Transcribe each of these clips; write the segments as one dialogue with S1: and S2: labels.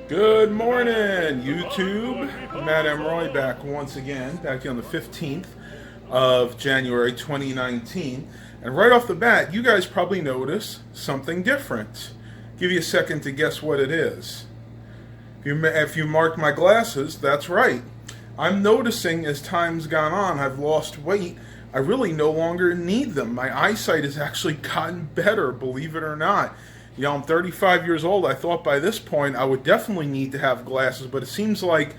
S1: Good morning, YouTube. Matt M. Roy back once again, back here on the 15th of January 2019. And right off the bat, you guys probably notice something different. Give you a second to guess what it is. If you mark my glasses, that's right. I'm noticing as time's gone on, I've lost weight. I really no longer need them. My eyesight has actually gotten better, believe it or not. You know, I'm 35 years old. I thought by this point I would definitely need to have glasses, but it seems like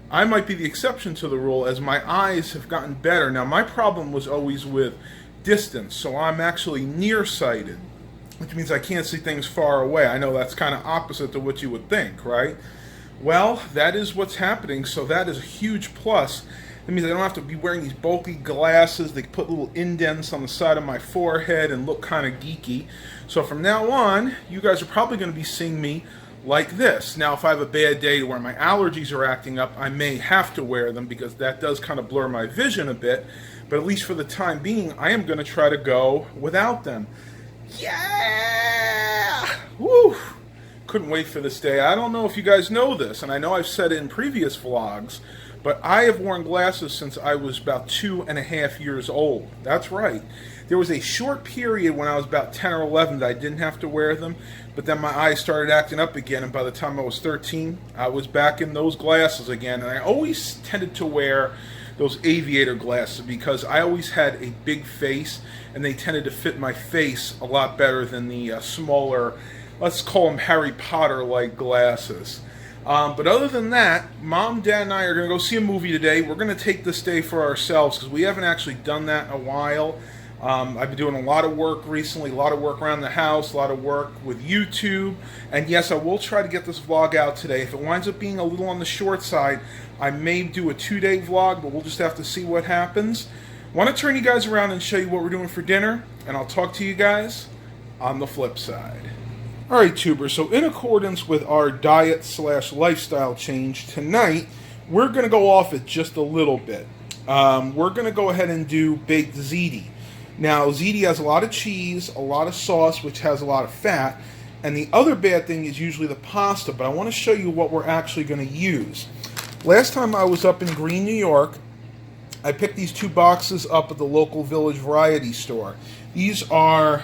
S1: I might be the exception to the rule as my eyes have gotten better. Now, my problem was always with distance, so I'm actually nearsighted, which means I can't see things far away. I know that's kind of opposite to what you would think, right? Well, that is what's happening, so that is a huge plus. It means I don't have to be wearing these bulky glasses. They put little indents on the side of my forehead and look kind of geeky. So from now on, you guys are probably going to be seeing me like this. Now, if I have a bad day where my allergies are acting up, I may have to wear them because that does kind of blur my vision a bit. But at least for the time being, I am going to try to go without them. Yeah! Woo! Couldn't wait for this day. I don't know if you guys know this, and I know I've said it in previous vlogs, but I have worn glasses since I was about 2.5 years old. That's right. There was a short period when I was about 10 or 11 that I didn't have to wear them, but then my eyes started acting up again, and by the time I was 13, I was back in those glasses again. And I always tended to wear those aviator glasses because I always had a big face, and they tended to fit my face a lot better than the smaller, let's call them Harry Potter-like glasses. But other than that, Mom, Dad, and I are going to go see a movie today. We're going to take this day for ourselves because we haven't actually done that in a while. I've been doing a lot of work recently, a lot of work around the house, a lot of work with YouTube. And yes, I will try to get this vlog out today. If it winds up being a little on the short side, I may do a 2-day vlog, but we'll just have to see what happens. I want to turn you guys around and show you what we're doing for dinner, and I'll talk to you guys on the flip side. Alright, tubers, so in accordance with our diet/lifestyle change, tonight we're going to go off it just a little bit. We're going to go ahead and do Baked Ziti. Now, ziti has a lot of cheese, a lot of sauce, which has a lot of fat, and the other bad thing is usually the pasta, but I want to show you what we're actually going to use. Last time I was up in Green, New York, I picked these 2 boxes up at the local Village Variety store. These are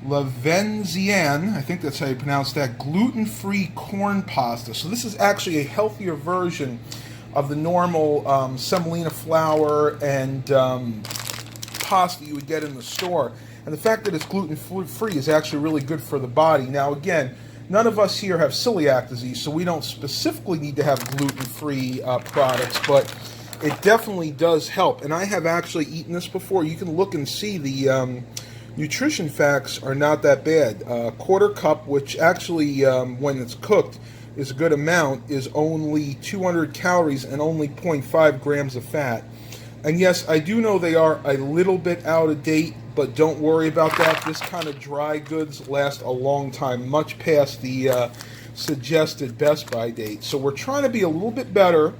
S1: Lavenzienne, I think that's how you pronounce that, gluten-free corn pasta. So this is actually a healthier version of the normal semolina flour and pasta you would get in the store. And the fact that it's gluten-free is actually really good for the body. Now again, none of us here have celiac disease, so we don't specifically need to have gluten-free products, but it definitely does help. And I have actually eaten this before. You can look and see the nutrition facts are not that bad. Quarter cup, which actually, when it's cooked, is a good amount, is only 200 calories and only 0.5 grams of fat. And yes, I do know they are a little bit out of date, but don't worry about that. This kind of dry goods last a long time, much past the suggested Best By date. So we're trying to be a little bit better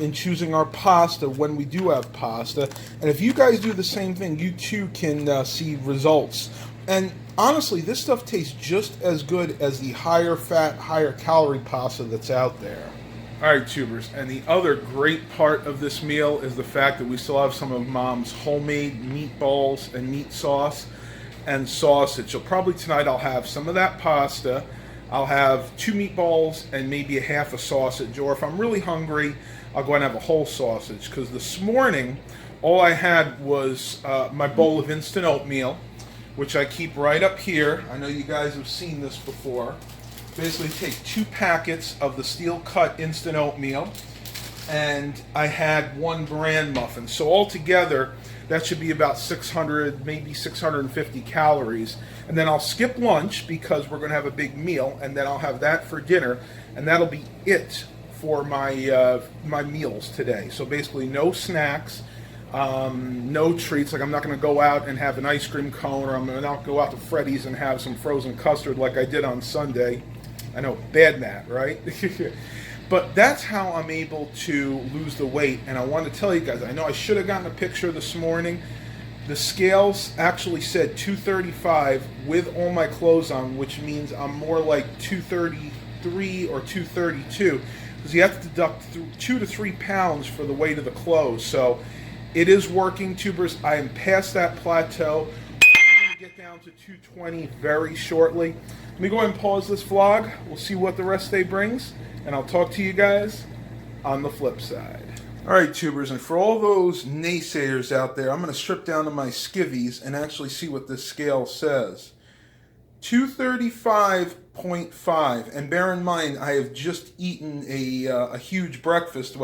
S1: in choosing our pasta when we do have pasta. And if you guys do the same thing, you too can see results. And honestly, this stuff tastes just as good as the higher fat, higher calorie pasta that's out there. Alright, tubers, and the other great part of this meal is the fact that we still have some of Mom's homemade meatballs and meat sauce and sausage. So probably tonight I'll have some of that pasta. I'll have 2 meatballs and maybe a half a sausage, or if I'm really hungry, I'll go and have a whole sausage, because this morning all I had was my bowl of instant oatmeal, which I keep right up here. I know you guys have seen this before. Basically take 2 packets of the steel cut instant oatmeal, and I had 1 bran muffin. So altogether, that should be about 600, maybe 650 calories. And then I'll skip lunch because we're going to have a big meal, and then I'll have that for dinner, and that'll be it for my my meals today. So basically no snacks, no treats. Like I'm not going to go out and have an ice cream cone, or I'm going to not go out to Freddy's and have some frozen custard like I did on Sunday. I know, bad Matt, right? But that's how I'm able to lose the weight. And I want to tell you guys, I know I should have gotten a picture this morning. The scales actually said 235 with all my clothes on, which means I'm more like 230 203 or 232 because you have to deduct 2 to 3 pounds for the weight of the clothes. So it is working, tubers. I am past that plateau. I'm going to get down to 220 very shortly. Let me go ahead and pause this vlog. We'll see what the rest day brings, and I'll talk to you guys on the flip side. Alright, tubers, and for all those naysayers out there, I'm going to strip down to my skivvies and actually see what this scale says. 235.5, and bear in mind, I have just eaten a huge breakfast,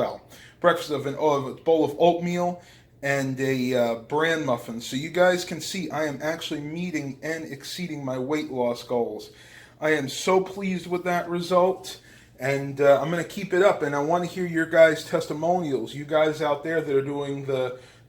S1: breakfast of a bowl of oatmeal and a bran muffin. So you guys can see I am actually meeting and exceeding my weight loss goals. I am so pleased with that result. And I'm going to keep it up, and I want to hear your guys' testimonials. You guys out there that are doing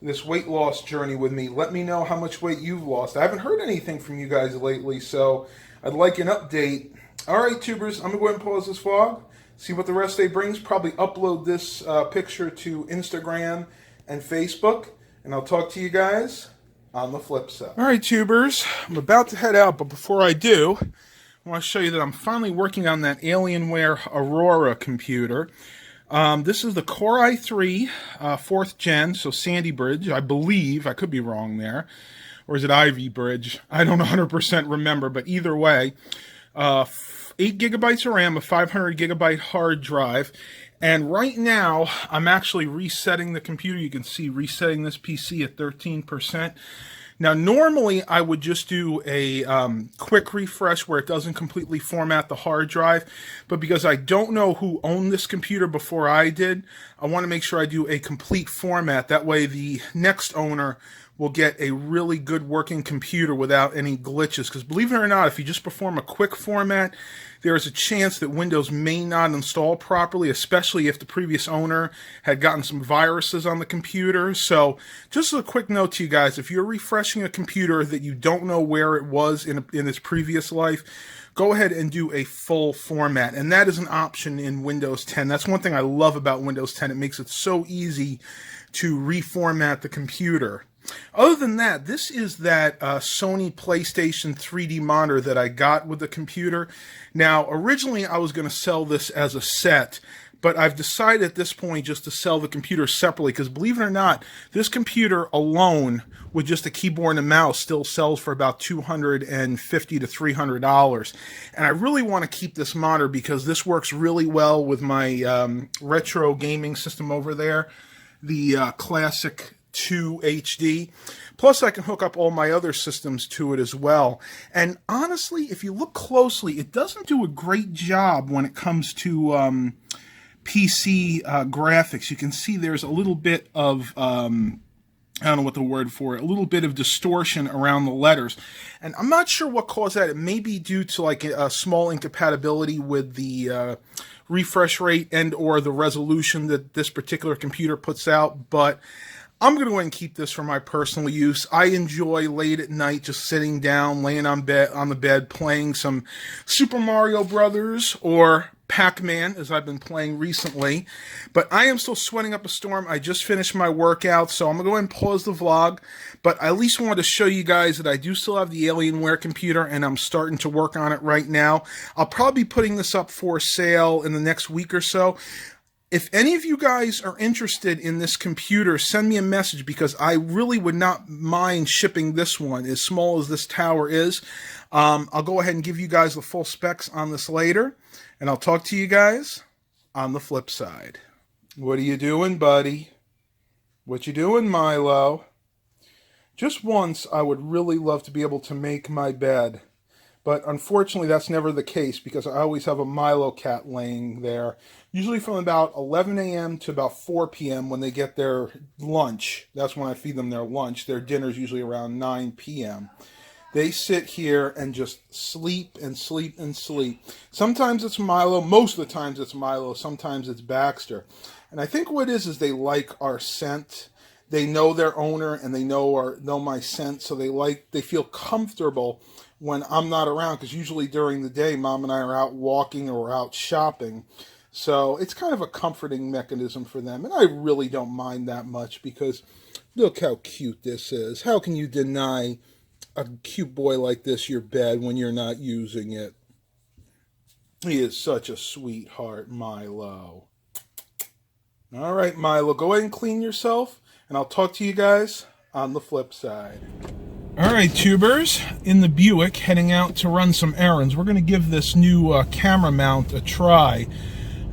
S1: this weight loss journey with me, let me know how much weight you've lost. I haven't heard anything from you guys lately, so I'd like an update. All right, tubers, I'm going to go ahead and pause this vlog, see what the rest day brings, probably upload this picture to Instagram and Facebook, and I'll talk to you guys on the flip side. All right, tubers, I'm about to head out, but before I do, I want to show you that I'm finally working on that Alienware Aurora computer. This is the Core i3, 4th gen, so Sandy Bridge, I believe. I could be wrong there. Or is it Ivy Bridge? I don't 100% remember, but either way. 8 gigabytes of RAM, a 500 gigabyte hard drive. And right now, I'm actually resetting the computer. You can see resetting this PC at 13%. Now, normally, I would just do a quick refresh where it doesn't completely format the hard drive, but because I don't know who owned this computer before I did, I want to make sure I do a complete format. That way, the next owner will get a really good working computer without any glitches, because believe it or not, if you just perform a quick format, there is a chance that Windows may not install properly, especially if the previous owner had gotten some viruses on the computer. So just a quick note to you guys, if you're refreshing a computer that you don't know where it was in its previous life, go ahead and do a full format, and that is an option in Windows 10. That's one thing I love about Windows 10. It makes it so easy to reformat the computer. Other than that, this is that Sony PlayStation 3D monitor that I got with the computer. Now, originally I was going to sell this as a set, but I've decided at this point just to sell the computer separately, because believe it or not, this computer alone with just a keyboard and a mouse still sells for about $250 to $300. And I really want to keep this monitor because this works really well with my retro gaming system over there, the Classic 2 HD. Plus, I can hook up all my other systems to it as well. And honestly, if you look closely, it doesn't do a great job when it comes to PC graphics. You can see there's a little bit of, I don't know what the word for it, a little bit of distortion around the letters. And I'm not sure what caused that. It may be due to like a small incompatibility with the refresh rate and or the resolution that this particular computer puts out, but I'm going to go ahead and keep this for my personal use. I enjoy late at night just sitting down, laying on the bed, playing some Super Mario Brothers or Pac-Man, as I've been playing recently. But I am still sweating up a storm. I just finished my workout, so I'm going to go ahead and pause the vlog. But I at least wanted to show you guys that I do still have the Alienware computer, and I'm starting to work on it right now. I'll probably be putting this up for sale in the next week or so. If any of you guys are interested in this computer, send me a message, because I really would not mind shipping this one, as small as this tower is. I'll go ahead and give you guys the full specs on this later, and I'll talk to you guys on the flip side. What are you doing, buddy? What you doing, Milo? Just once, I would really love to be able to make my bed. But unfortunately, that's never the case, because I always have a Milo cat laying there, usually from about 11 a.m. to about 4 p.m. when they get their lunch. That's when I feed them their lunch. Their dinner's usually around 9 p.m. They sit here and just sleep and sleep and sleep. Sometimes it's Milo. Most of the times it's Milo. Sometimes it's Baxter. And I think what it is they like our scent. They know their owner, and they know my scent, so they feel comfortable when I'm not around, because usually during the day, Mom and I are out walking or out shopping. So it's kind of a comforting mechanism for them, and I really don't mind that much, because look how cute this is. How can you deny a cute boy like this your bed when you're not using it? He is such a sweetheart, Milo. All right, Milo, go ahead and clean yourself, and I'll talk to you guys on the flip side. All right, tubers, in the Buick, heading out to run some errands. We're going to give this new camera mount a try.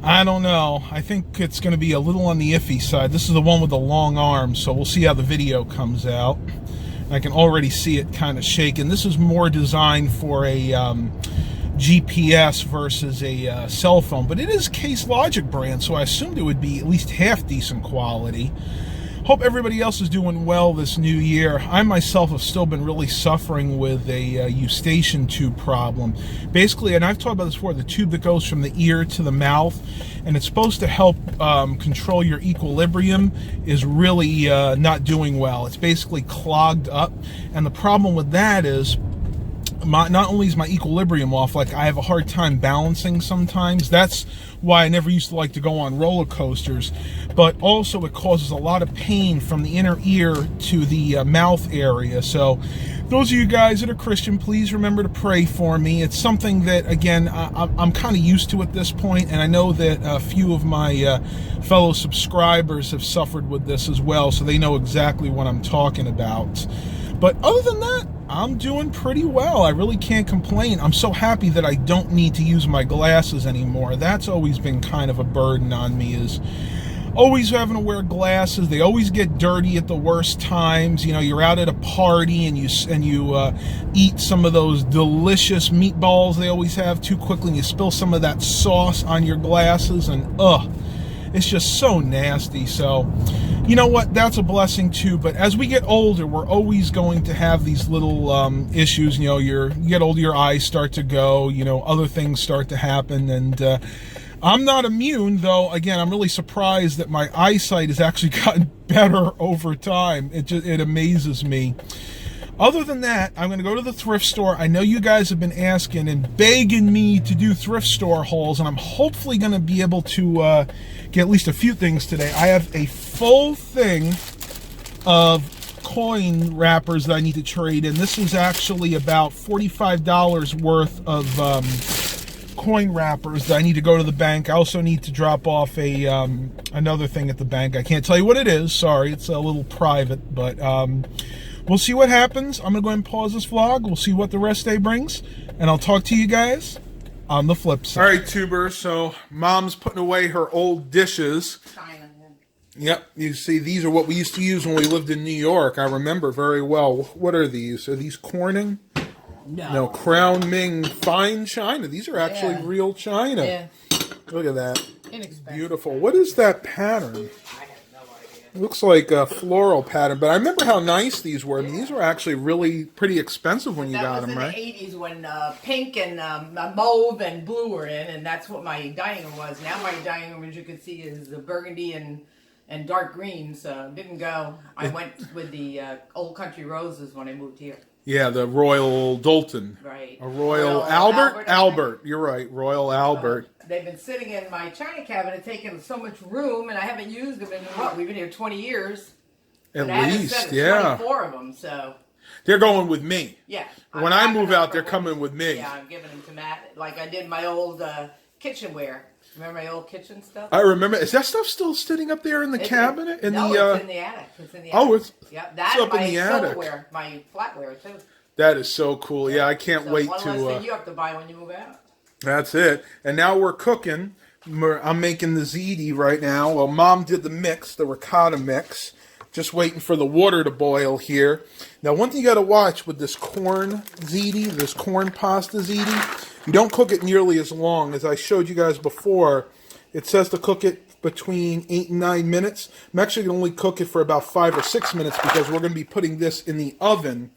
S1: I don't know. I think it's going to be a little on the iffy side. This is the one with the long arms, so we'll see how the video comes out. I can already see it kind of shaking. This is more designed for a GPS versus a cell phone, but it is Case Logic brand, so I assumed it would be at least half decent quality. Hope everybody else is doing well this new year. I myself have still been really suffering with a eustachian tube problem. Basically, and I've talked about this before, the tube that goes from the ear to the mouth, and it's supposed to help control your equilibrium, is really not doing well. It's basically clogged up, and the problem with that is not only is my equilibrium off, like I have a hard time balancing sometimes. That's why I never used to like to go on roller coasters. But also it causes a lot of pain from the inner ear to the mouth area. So those of you guys that are Christian, please remember to pray for me. It's something that, again, I'm kind of used to at this point, and I know that a few of my fellow subscribers have suffered with this as well, so they know exactly what I'm talking about. But other than that, I'm doing pretty well. I really can't complain. I'm so happy that I don't need to use my glasses anymore. That's always been kind of a burden on me, is always having to wear glasses. They always get dirty at the worst times. You know, you're out at a party and you eat some of those delicious meatballs they always have too quickly, and you spill some of that sauce on your glasses, and it's just so nasty. So, you know what? That's a blessing too. But as we get older, we're always going to have these little issues. You know, you get older, your eyes start to go. You know, other things start to happen, and I'm not immune. Though, again, I'm really surprised that my eyesight has actually gotten better over time. It amazes me. Other than that, I'm going to go to the thrift store. I know you guys have been asking and begging me to do thrift store hauls, and I'm hopefully going to be able to get at least a few things today. I have a full thing of coin wrappers that I need to trade in. This is actually about $45 worth of coin wrappers that I need to go to the bank. I also need to drop off a another thing at the bank. I can't tell you what it is. Sorry, it's a little private, but we'll see what happens. I'm going to go ahead and pause this vlog. We'll see what the rest day brings, and I'll talk to you guys on the flip side. All right, tubers, so Mom's putting away her old dishes. Yep, you see, these are what we used to use when we lived in New York. I remember very well. What are these? Are these Corning? No, Crown Ming fine china. These are actually real china. Yeah. Look at that. Inexpensive. Beautiful. What is that pattern? Looks like a floral pattern, but I remember how nice these were. I mean, these were actually really pretty expensive when you got them, right? That was in the 80s when pink and mauve and blue were in, and that's what my dining room was. Now my dining room, as you can see, is burgundy and dark green, so didn't go. I went with the Old Country Roses when I moved here. Yeah, the Royal Dalton. Right. A Royal Albert? Albert, you're right, Royal Albert. They've been sitting in my china cabinet taking so much room, and I haven't used them in what? We've been here 20 years. At least, yeah. 24 of them, so. They're going with me. Yeah. When I move out, they're coming with me. Yeah, I'm giving them to Matt, like I did my old kitchenware. Remember my old kitchen stuff? I remember. Is that stuff still sitting up there in the cabinet? No, it's in the attic. It's in the attic. Oh, it's up in the attic. Silverware, my flatware, too. That is so cool. Yeah, I can't wait to... One less thing you have to buy when you move out. That's it. And now we're cooking. I'm making the ziti right now. Well, Mom did the mix, the ricotta mix. Just waiting for the water to boil here. Now, one thing you got to watch with this corn ziti, this corn pasta ziti, you don't cook it nearly as long. As I showed you guys before, it says to cook it between 8 and 9 minutes. I'm actually going to only cook it for about 5 or 6 minutes because we're going to be putting this in the oven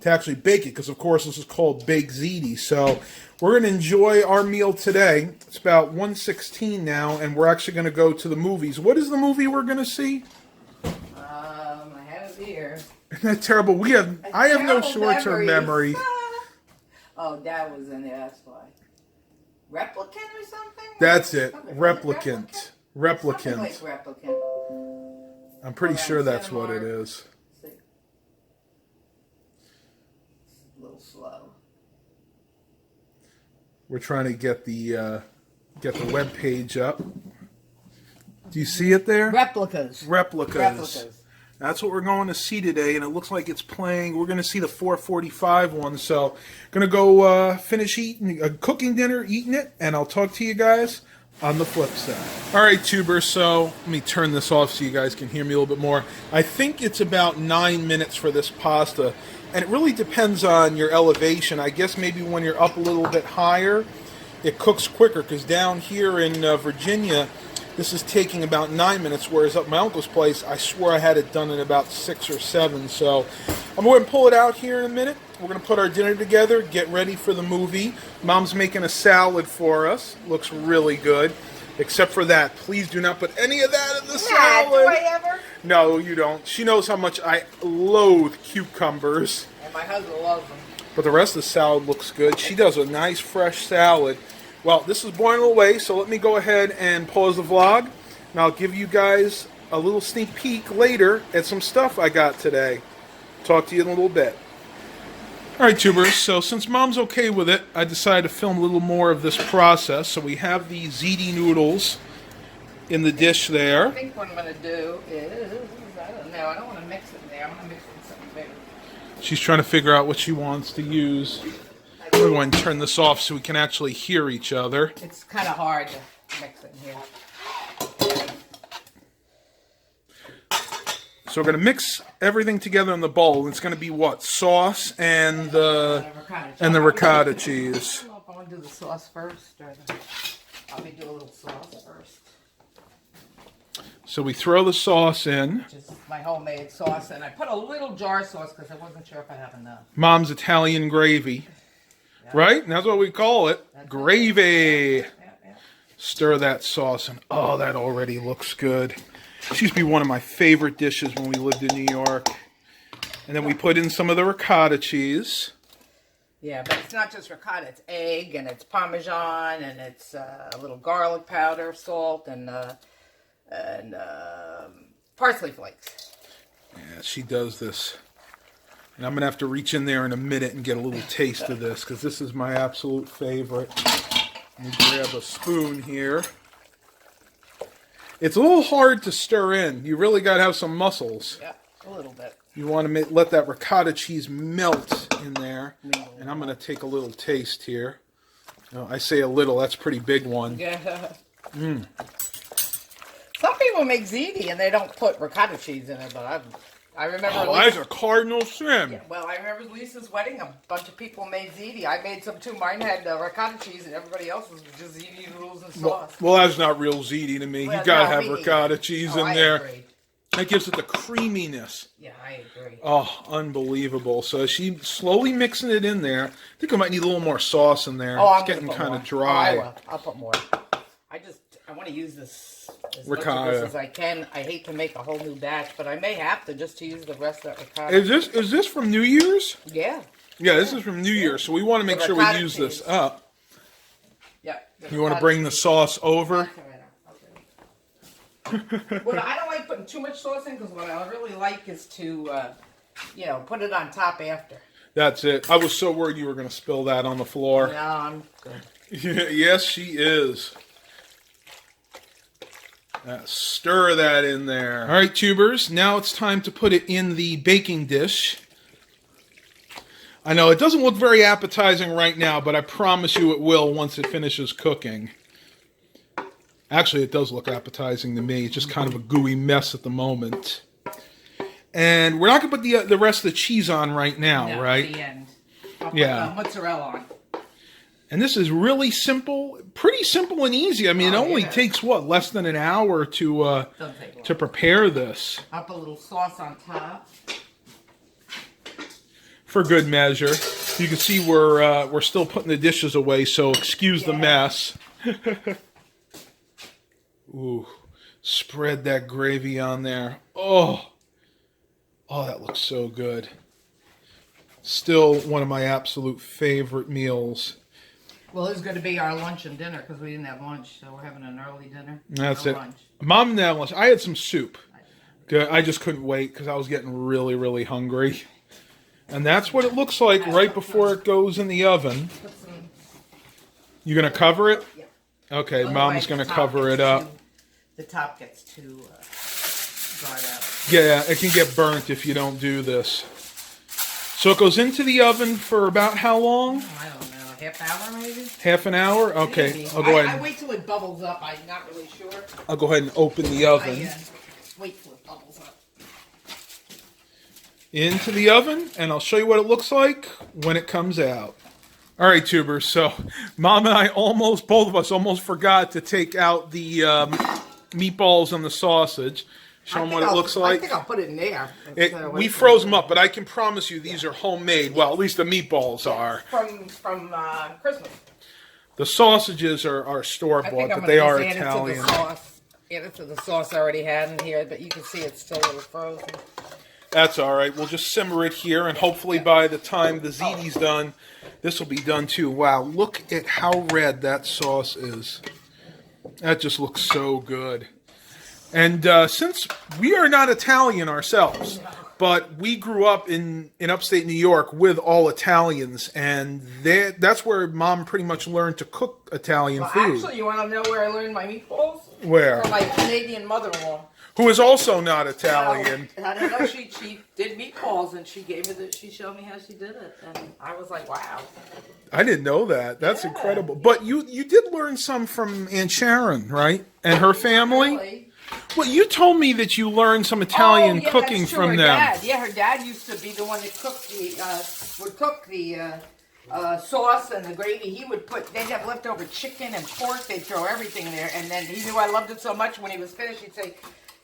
S1: to actually bake it, because of course this is called Baked Ziti. So we're going to enjoy our meal today. It's about 1:16 now, and we're actually going to go to the movies. What is the movie we're going to see? I have it here. Isn't that terrible? I have no short-term memory. Oh, Dad was in there, that's why. Replicant or something? That's it. Replicant. Replicant. Like Replicant. I'm pretty sure that's what it is. A little slow. We're trying to get the web page up. Do you see it there?
S2: Replicas.
S1: That's what we're going to see today, and it looks like it's playing. We're going to see the 4:45 one, so going to go finish cooking dinner, eating it, and I'll talk to you guys on the flip side. All right, tubers, so let me turn this off so you guys can hear me a little bit more. I think it's about 9 minutes for this pasta, and it really depends on your elevation. I guess maybe when you're up a little bit higher, it cooks quicker, because down here in Virginia, this is taking about 9 minutes, whereas up my uncle's place, I swear I had it done in about 6 or 7. So I'm going to pull it out here in a minute. We're going to put our dinner together, get ready for the movie. Mom's making a salad for us. Looks really good. Except for that. Please do not put any of that in the salad.
S2: Do I ever?
S1: No, you don't. She knows how much I loathe cucumbers.
S2: And my husband loves them.
S1: But the rest of the salad looks good. She does a nice fresh salad. Well, this is boiling away, so let me go ahead and pause the vlog, and I'll give you guys a little sneak peek later at some stuff I got today. Talk to you in a little bit. All right, tubers, so since Mom's okay with it, I decided to film a little more of this process. So we have the ziti noodles in the dish there.
S2: I think what I'm going to do is, I don't know, I don't want to mix it in there. I'm going to mix it in something bigger.
S1: She's trying to figure out what she wants to use. We're going to turn this off so we can actually hear each other.
S2: It's kind of hard to mix it in here.
S1: So we're going to mix everything together in the bowl. It's going to be what? Sauce and the ricotta cheese.
S2: I don't know if I want to do the sauce first, or let me do a little sauce first.
S1: So we throw the sauce in.
S2: Which is my homemade sauce, and I put a little jar sauce because I wasn't sure if I have enough.
S1: Mom's Italian gravy. Right? And that's what we call it. Gravy.
S2: Yeah.
S1: Stir that sauce in. Oh, that already looks good. It used to be one of my favorite dishes when we lived in New York. And then we put in some of the ricotta cheese.
S2: Yeah, but it's not just ricotta. It's egg, and it's Parmesan, and it's a little garlic powder, salt, and parsley flakes.
S1: Yeah, she does this. And I'm going to have to reach in there in a minute and get a little taste of this, because this is my absolute favorite. Let me grab a spoon here. It's a little hard to stir in. You really got to have some muscles.
S2: Yeah, a little bit.
S1: You want to let that ricotta cheese melt in there. And I'm going to take a little taste here. I say a little, that's a pretty big one.
S2: Yeah. Some people make ziti and they don't put ricotta cheese in it, but I remember.
S1: Oh, that's a cardinal sin.
S2: Yeah, well, I remember Lisa's wedding. A bunch of people made ziti. I made some too. Mine had ricotta cheese, and everybody else's was just ziti noodles and sauce.
S1: Well, that's not real ziti to me.
S2: Well,
S1: you gotta
S2: no,
S1: have ricotta cheese in
S2: I
S1: there.
S2: Agree.
S1: That gives it the creaminess.
S2: Yeah, I agree.
S1: Oh, unbelievable. So she's slowly mixing it in there. I think I might need a little more sauce in there.
S2: Oh,
S1: it's getting kind of dry.
S2: Oh, I will. I'll put more. I want to use this as
S1: ricotta.
S2: much of this as I can. I hate to make a whole new batch, but I may have to just to use the rest of that ricotta.
S1: Is this from New Year's?
S2: Yeah.
S1: Yeah, this is from New Year's, so we want to make sure we use this up.
S2: Yeah.
S1: You want to bring the sauce over?
S2: Well, I don't like putting too much sauce in because what I really like is to, put it on top after.
S1: That's it. I was so worried you were going to spill that on the floor.
S2: No, I'm good.
S1: Yes, she is. Stir that in there. All right, tubers. Now it's time to put it in the baking dish. I know it doesn't look very appetizing right now, but I promise you it will once it finishes cooking. Actually, it does look appetizing to me. It's just kind of a gooey mess at the moment. And we're not going to put the rest of the cheese on right now, right?
S2: At the end. I'll put mozzarella on.
S1: And this is really simple, pretty simple and easy. I mean, it only takes, less than an hour to prepare this.
S2: I'll put a little sauce on top.
S1: For good measure. You can see we're still putting the dishes away, so excuse the mess. Ooh, spread that gravy on there. Oh, that looks so good. Still one of my absolute favorite meals.
S2: Well, this is going to be our lunch and dinner because we didn't have lunch, so we're having an early dinner.
S1: That's it.
S2: Lunch.
S1: Mom didn't have lunch. I had some soup. I just couldn't wait because I was getting really, really hungry. And that's what it looks like right before it goes in the oven. You gonna cover it?
S2: Yeah.
S1: Okay,
S2: Otherwise,
S1: Mom's gonna
S2: the top
S1: cover it
S2: gets
S1: up.
S2: the top gets too dried out.
S1: Yeah, it can get burnt if you don't do this. So it goes into the oven for about how long?
S2: Oh, I don't know, half hour maybe?
S1: Half an hour? Okay,
S2: Maybe.
S1: I'll go ahead.
S2: I wait till it bubbles up. I'm not really sure.
S1: I'll go ahead and open the oven.
S2: Wait till it bubbles up.
S1: Into the oven, and I'll show you what it looks like when it comes out. All right, tubers. So Mom and I both of us almost forgot to take out the meatballs and the sausage. Show them what it looks like.
S2: I think I'll put it in there.
S1: We froze them up, but I can promise you these are homemade. Well, at least the meatballs are.
S2: From Christmas.
S1: The sausages are store-bought, but they are Italian.
S2: Add it to the sauce I already had in here, but you can see it's still a little frozen.
S1: That's all right. We'll just simmer it here, and hopefully by the time the ziti's done, this will be done too. Wow, look at how red that sauce is. That just looks so good. And since we are not Italian ourselves, but we grew up in upstate New York with all Italians, and that's where Mom pretty much learned to cook Italian food.
S2: Actually, you want to know where I learned my meatballs?
S1: Where?
S2: From my Canadian mother-in-law.
S1: Who is also not Italian.
S2: I don't know. She did meatballs, and she showed me how she did it, and I was like, wow.
S1: I didn't know that. That's incredible. But you did learn some from Aunt Sharon, right? And her family?
S2: Really?
S1: Well, you told me that you learned some Italian cooking
S2: that's true.
S1: from
S2: Her
S1: them.
S2: Dad. Yeah, her dad used to be the one that would cook the sauce and the gravy. They'd have leftover chicken and pork. They'd throw everything there, and then he knew I loved it so much. When he was finished, he'd say,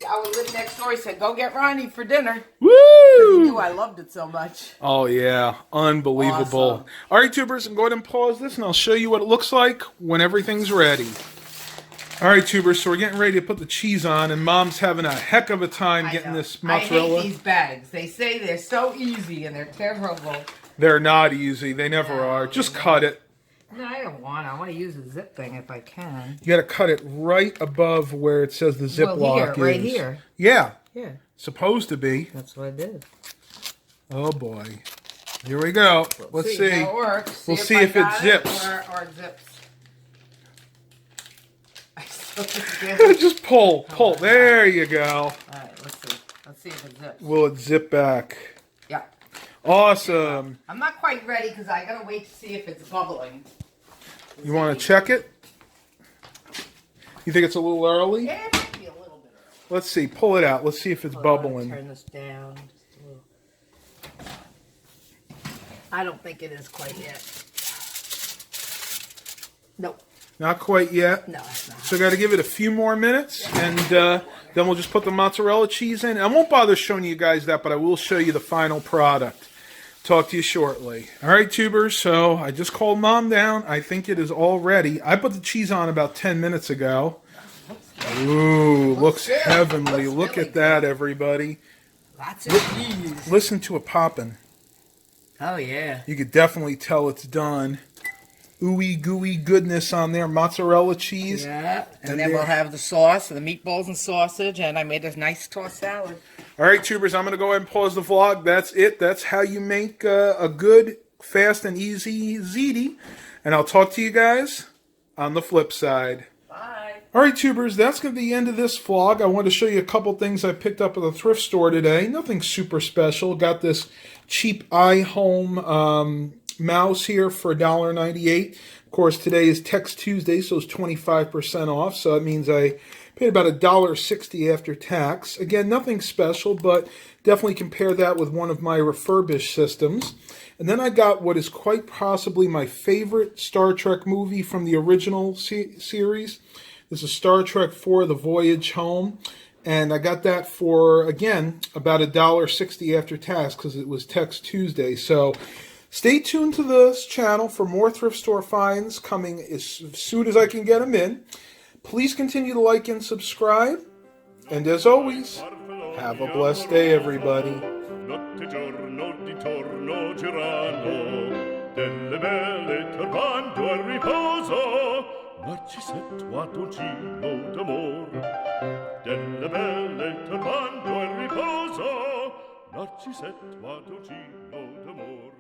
S2: I would live next door. He said, "Go get Ronnie for dinner."
S1: Woo!
S2: He knew I loved it so much.
S1: Oh yeah, unbelievable!
S2: Awesome.
S1: All right, tubers, and go ahead and pause this, and I'll show you what it looks like when everything's ready. All right, tubers, so we're getting ready to put the cheese on, and Mom's having a heck of a time getting this mozzarella.
S2: I hate these bags. They say they're so easy, and they're terrible.
S1: They're not easy. They never are. Just cut it.
S2: No, I don't want to. I want to use a zip thing if I can.
S1: You got to cut it right above where it says the Ziploc is.
S2: Right here.
S1: Yeah.
S2: Yeah.
S1: Supposed to be.
S2: That's what I did.
S1: Oh boy. Here we go. Let's see.
S2: How it works.
S1: We'll see if it zips.
S2: Or zips.
S1: Just pull. There you go.
S2: All right, let's see. Let's see if it zips.
S1: Will it zip back?
S2: Yeah.
S1: Awesome.
S2: I'm not quite ready because I gotta wait to see if it's bubbling.
S1: You want to check it? You think it's a little early?
S2: Yeah, it might be a little bit early.
S1: Let's see. Pull it out. Let's see if it's bubbling.
S2: Turn this down. I don't think it is quite yet. Nope.
S1: Not quite yet.
S2: No, it's not.
S1: So I got to give it a few more minutes, and then we'll just put the mozzarella cheese in. I won't bother showing you guys that, but I will show you the final product. Talk to you shortly. All right, tubers, so I just called Mom down. I think it is all ready. I put the cheese on about 10 minutes ago. Ooh, looks heavenly. Look at that, everybody.
S2: Lots of cheese.
S1: Listen to it popping.
S2: Oh, yeah.
S1: You could definitely tell it's done. Ooey gooey goodness on there, mozzarella cheese.
S2: Yeah, and then we'll have the sauce, the meatballs and sausage, and I made a nice tossed salad. All
S1: right, tubers, I'm going to go ahead and pause the vlog. That's it. That's how you make a good, fast, and easy ziti. And I'll talk to you guys on the flip side.
S2: Bye.
S1: All right, tubers, that's going to be the end of this vlog. I wanted to show you a couple things I picked up at the thrift store today. Nothing super special. Got this cheap iHome mouse here for $1.98. Of course, today is Text Tuesday, so it's 25% off. So that means I paid about $1.60 after tax. Again, nothing special, but definitely compare that with one of my refurbished systems. And then I got what is quite possibly my favorite Star Trek movie from the original series. This is Star Trek IV, The Voyage Home. And I got that for, again, about $1.60 after tax because it was Text Tuesday. So stay tuned to this channel for more thrift store finds coming as soon as I can get them in. Please continue to like and subscribe. And as always, have a blessed day, everybody.
S3: Notte giorno di torno girano, delle belle turbando al riposo, Narcisetto Adolcino d'amor. Delle belle turbando al riposo, Narcisetto Adolcino d'amor.